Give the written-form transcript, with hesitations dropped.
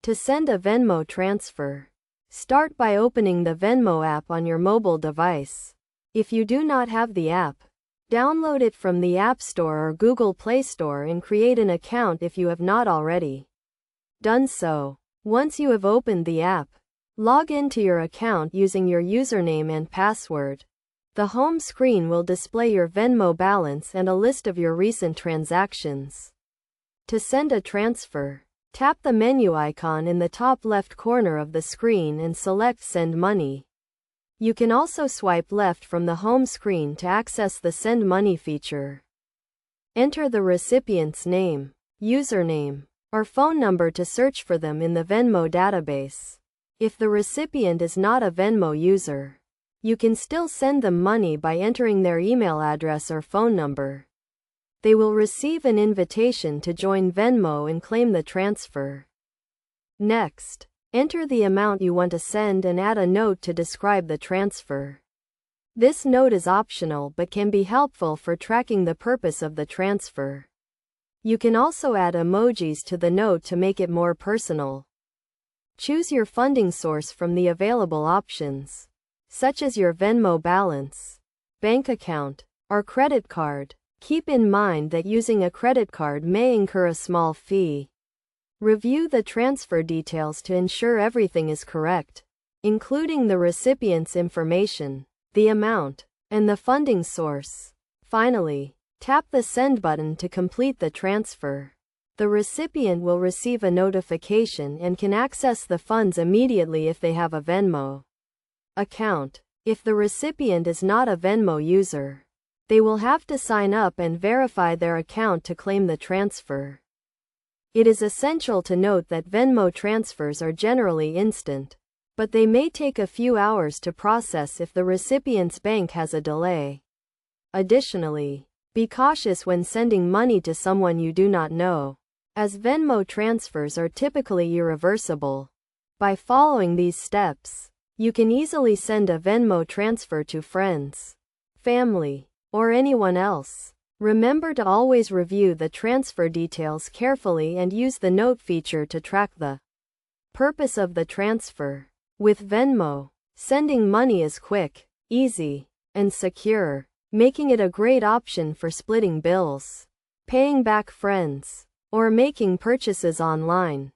To send a Venmo transfer, start by opening the Venmo app on your mobile device. If you do not have the app, download it from the App Store or Google Play Store and create an account if you have not already done so. Once you have opened the app, log into your account using your username and password. The home screen will display your Venmo balance and a list of your recent transactions. To send a transfer, tap the menu icon in the top left corner of the screen and select Send Money. You can also swipe left from the home screen to access the Send Money feature. Enter the recipient's name, username, or phone number to search for them in the Venmo database. If the recipient is not a Venmo user, you can still send them money by entering their email address or phone number. They will receive an invitation to join Venmo and claim the transfer. Next, enter the amount you want to send and add a note to describe the transfer. This note is optional but can be helpful for tracking the purpose of the transfer. You can also add emojis to the note to make it more personal. Choose your funding source from the available options, such as your Venmo balance, bank account, or credit card. Keep in mind that using a credit card may incur a small fee. Review the transfer details to ensure everything is correct, including the recipient's information, the amount, and the funding source. Finally, tap the Send button to complete the transfer. The recipient will receive a notification and can access the funds immediately if they have a Venmo account. If the recipient is not a Venmo user, they will have to sign up and verify their account to claim the transfer. It is essential to note that Venmo transfers are generally instant, but they may take a few hours to process if the recipient's bank has a delay. Additionally, be cautious when sending money to someone you do not know, as Venmo transfers are typically irreversible. By following these steps, you can easily send a Venmo transfer to friends, family, or anyone else. Remember to always review the transfer details carefully and use the note feature to track the purpose of the transfer. With Venmo, sending money is quick, easy, and secure, making it a great option for splitting bills, paying back friends, or making purchases online.